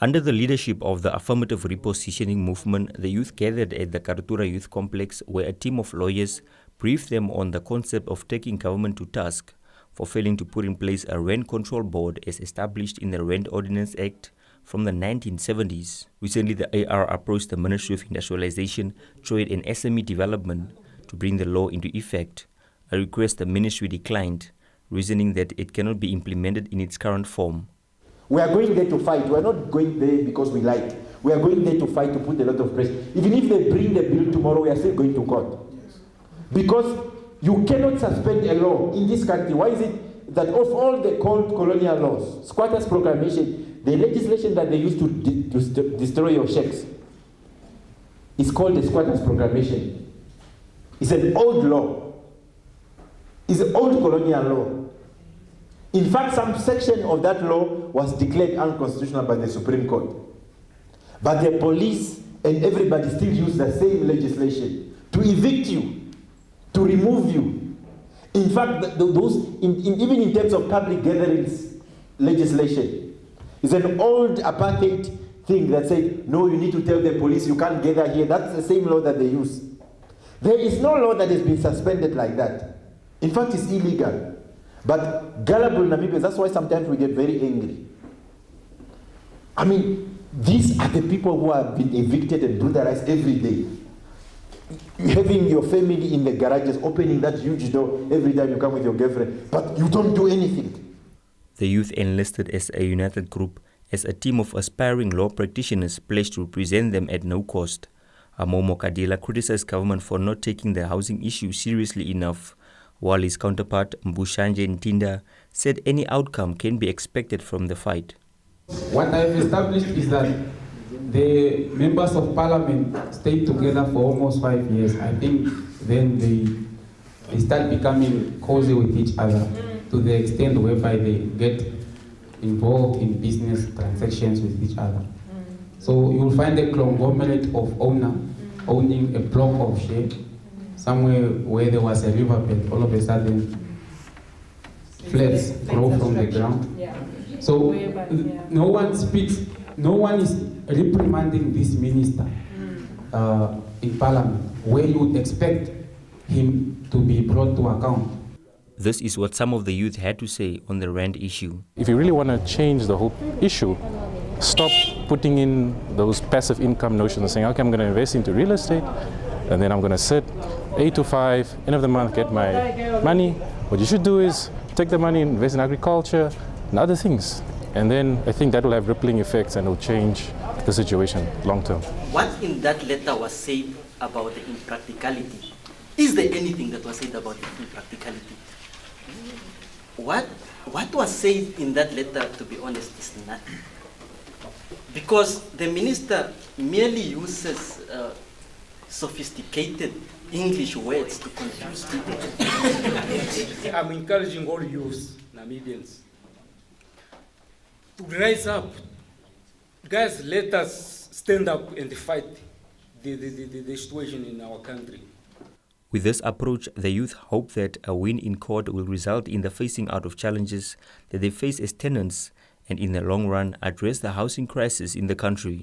Under the leadership of the Affirmative Repositioning movement, the youth gathered at the Katutura Youth Complex, where a team of lawyers briefed them on the concept of taking government to task for failing to put in place a rent control board as established in the Rent Ordinance Act from the 1970s. Recently, the AR approached the Ministry of Industrialisation, Trade and SME Development to bring the law into effect, a request the ministry declined, reasoning that it cannot be implemented in its current form. We are going there to fight. We are not going there because we like. We are going there to fight, to put a lot of pressure. Even if they bring the bill tomorrow, we are still going to court. Because you cannot suspend a law in this country. Why is it that of all the called colonial laws, squatters proclamation, the legislation that they used to destroy your shacks is called the squatters proclamation. It's an old law. It's an old colonial law. In fact, some section of that law was declared unconstitutional by the Supreme Court. But the police and everybody still use the same legislation to evict you, to remove you. In fact, even in terms of public gatherings legislation, it's an old apartheid thing that said, no, you need to tell the police you can't gather here. That's the same law that they use. There is no law that has been suspended like that. In fact, it's illegal. But gullible Namibians, that's why sometimes we get very angry. I mean, these are the people who have been evicted and brutalized every day. Having your family in the garages, opening that huge door every time you come with your girlfriend, but you don't do anything. The youth enlisted as a united group, as a team of aspiring law practitioners pledged to represent them at no cost. Amomo Kadila criticized government for not taking the housing issue seriously enough, while his counterpart, Mbushanje Ntinda, said any outcome can be expected from the fight. What I've established is that the members of parliament stayed together for almost 5 years. I think then they start becoming cozy with each other to the extent whereby they get involved in business transactions with each other. So you'll find a conglomerate of owning a block of share somewhere where there was a riverbed, all of a sudden flats grow from the ground. So no one speaks, no one is reprimanding this minister in parliament, where you would expect him to be brought to account. This is what some of the youth had to say on the rent issue. If you really want to change the whole issue, stop putting in those passive income notions and saying, okay, I'm going to invest into real estate, and then I'm going to sit 8 to 5, end of the month, get my money. What you should do is take the money, invest in agriculture and other things. And then I think that will have rippling effects and will change the situation long term. What in that letter was said about the impracticality? Is there anything that was said about the impracticality? What was said in that letter, to be honest, is nothing. Because the minister merely uses sophisticated English words to confuse people. I'm encouraging all youth, Namibians, to rise up. Guys, let us stand up and fight the situation in our country. With this approach, the youth hope that a win in court will result in the phasing out of challenges that they face as tenants and in the long run address the housing crisis in the country.